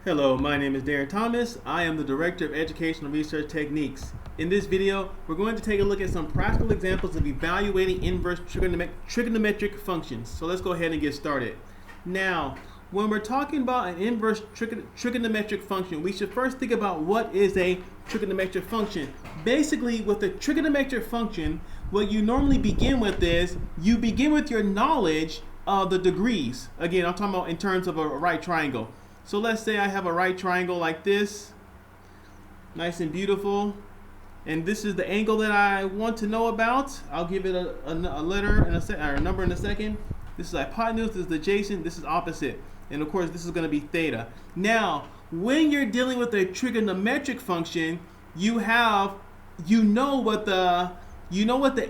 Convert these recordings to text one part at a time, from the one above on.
Hello, my name is Darren Thomas. I am the Director of Educational Research Techniques. In this video, we're going to take a look at some practical examples of evaluating inverse trigonometric functions. So let's go ahead and get started. Now, when we're talking about an inverse trigonometric function, we should first think about what is a trigonometric function. Basically, with a trigonometric function, what you normally begin with is you begin with your knowledge of the degrees. Again, I'm talking about in terms of a right triangle. So let's say I have a right triangle like this, nice and beautiful, and this is the angle that I want to know about. I'll give it a letter in a number in a second. This is hypotenuse, this is adjacent, this is opposite, and of course this is going to be theta. Now, when you're dealing with a trigonometric function, you know what the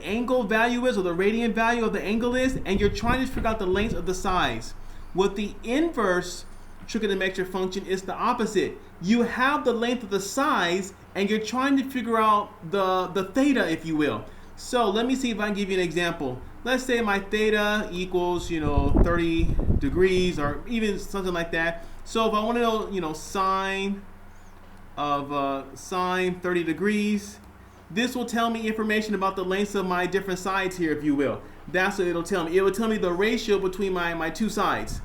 angle value is, or the radian value of the angle is, and you're trying to figure out the length of the sides. With the inverse trigonometric function, is the opposite. You have the length of the sides and you're trying to figure out the theta, if you will. So let me see if I can give you an example. Let's say my theta equals 30 degrees or even something like that. So if I want to know sine of sine 30 degrees, this will tell me information about the lengths of my different sides here, if you will. That's what it'll tell me. It will tell me the ratio between my two sides.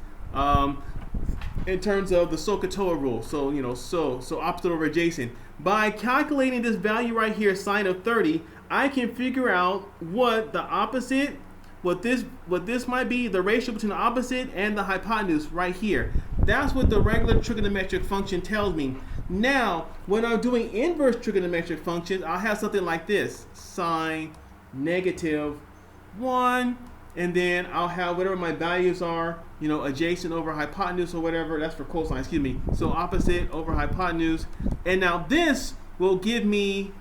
In terms of the Sohcahtoa rule, so opposite over adjacent. By calculating this value right here, sine of 30, I can figure out what the opposite, what this might be, the ratio between the opposite and the hypotenuse right here. That's what the regular trigonometric function tells me. Now, when I'm doing inverse trigonometric functions, I'll have something like this: sine -1, and then I'll have whatever my values are, adjacent over hypotenuse or whatever. That's for cosine, excuse me. So opposite over hypotenuse. And now this will give me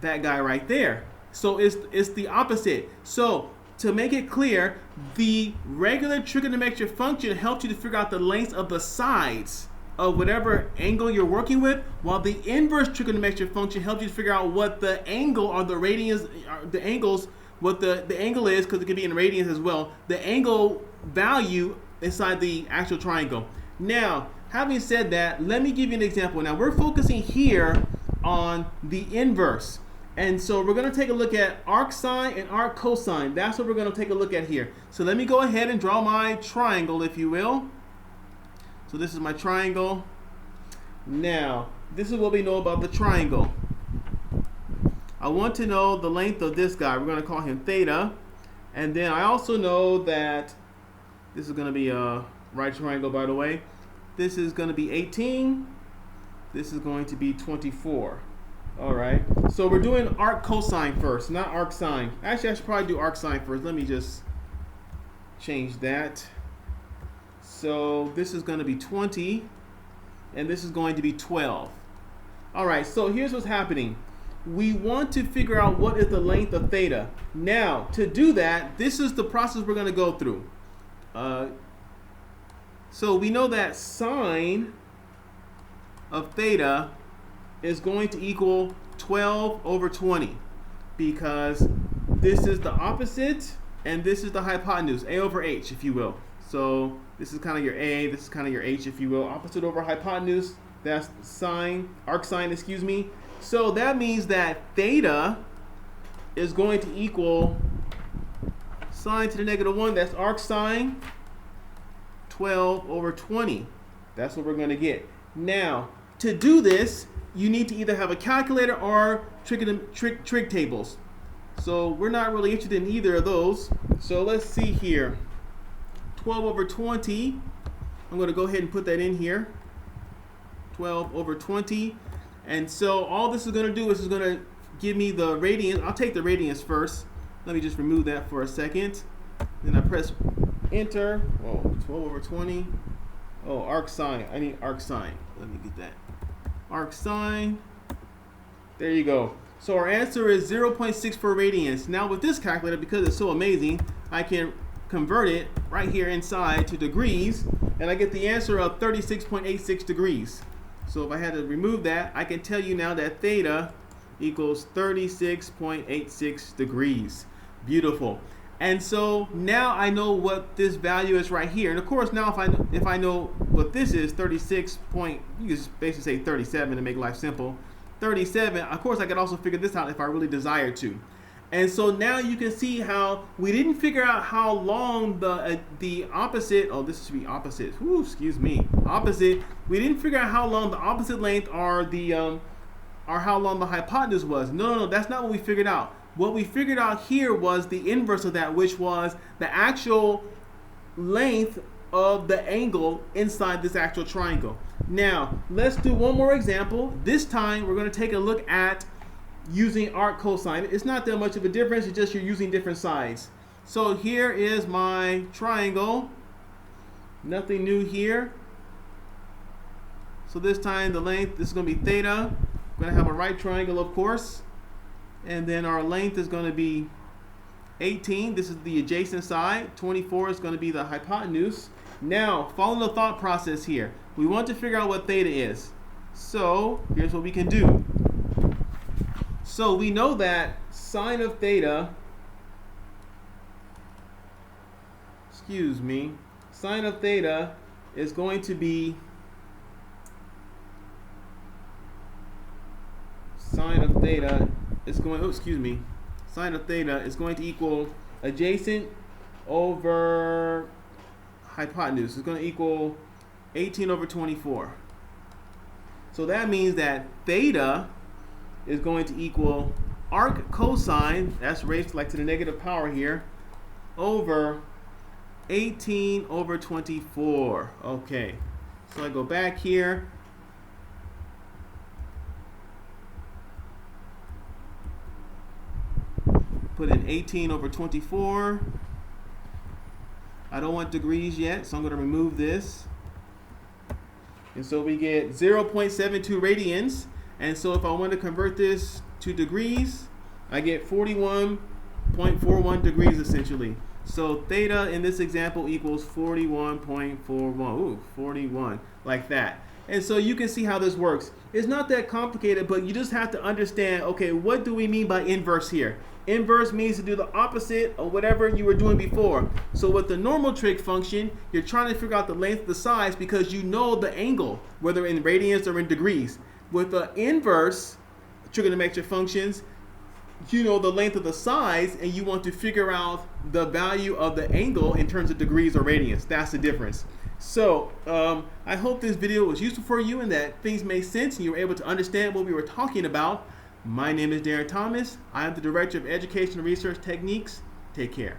that guy right there. So it's the opposite. So to make it clear, the regular trigonometric function helps you to figure out the lengths of the sides of whatever angle you're working with, while the inverse trigonometric function helps you to figure out what the angle or the radians, the angles, what the angle is, because it could be in radians as well, the angle value inside the actual triangle. Now, having said that, let me give you an example. Now, we're focusing here on the inverse. And so we're going to take a look at arc sine and arc cosine. That's what we're going to take a look at here. So let me go ahead and draw my triangle, if you will. So this is my triangle. Now, this is what we know about the triangle. I want to know the length of this guy. We're going to call him theta. And then I also know that this is going to be a right triangle, by the way. This is going to be 18. This is going to be 24. All right. So we're doing arc cosine first, not arc sine. Actually, I should probably do arc sine first. Let me just change that. So this is going to be 20. And this is going to be 12. All right. So here's what's happening. We want to figure out what is the length of theta. Now, to do that, this is the process we're going to go through. So we know that sine of theta is going to equal 12 over 20, because this is the opposite and this is the hypotenuse, a over h, if you will. So this is kind of your a, this is kind of your h, if you will. Opposite over hypotenuse, that's sine, arc sine, excuse me. So that means that theta is going to equal sine to the -1. That's arc sine 12 over 20. That's what we're going to get. Now, to do this, you need to either have a calculator or trig tables. So we're not really interested in either of those. So let's see here. 12 over 20. I'm going to go ahead and put that in here. 12 over 20. And so all this is going to do is going to give me the radians. I'll take the radians first. Let me just remove that for a second. Then I press enter. Oh, 12 over 20. Oh, arc sine. I need arc sine. Let me get that. Arc sine. There you go. So our answer is 0.64 radians. Now with this calculator, because it's so amazing, I can convert it right here inside to degrees, and I get the answer of 36.86 degrees. So if I had to remove that, I can tell you now that theta equals 36.86 degrees. Beautiful. And so now I know what this value is right here. And of course, now if I know what this is, 36 point, you can just basically say 37 to make life simple. 37, of course I could also figure this out if I really desired to. And so now you can see how we didn't figure out how long the opposite, oh, this should be opposite, whew, excuse me, opposite. We didn't figure out how long the opposite length or how long the hypotenuse was. No, that's not what we figured out. What we figured out here was the inverse of that, which was the actual length of the angle inside this actual triangle. Now, let's do one more example. This time, we're going to take a look at using arc cosine. It's not that much of a difference. It's just you're using different sides. So here is my triangle. Nothing new here. So this time, the length, this is going to be theta. We're going to have a right triangle, of course. And then our length is going to be 18. This is the adjacent side. 24 is going to be the hypotenuse. Now, following the thought process here, we want to figure out what theta is. So, here's what we can do. So, we know that sine of theta, sine of theta is going to be sine of theta is going to equal adjacent over hypotenuse. It's going to equal 18 over 24. So that means that theta is going to equal arc cosine, that's raised to the negative power here, over 18 over 24. Okay, so I go back here. Put in 18 over 24. I don't want degrees yet, so I'm going to remove this. And so we get 0.72 radians. And so if I want to convert this to degrees, I get 41.41 degrees essentially. So theta in this example equals 41.41. Ooh, 41, like that. And so you can see how this works. It's not that complicated, but you just have to understand, okay, what do we mean by inverse here? Inverse means to do the opposite of whatever you were doing before. So with the normal trig function, you're trying to figure out the length of the sides because you know the angle, whether in radians or in degrees. With the inverse trigonometric functions, you know the length of the sides and you want to figure out the value of the angle in terms of degrees or radians. That's the difference. So I hope this video was useful for you and that things made sense and you were able to understand what we were talking about. My name is Darren Thomas. I am the Director of Educational Research Techniques. Take care.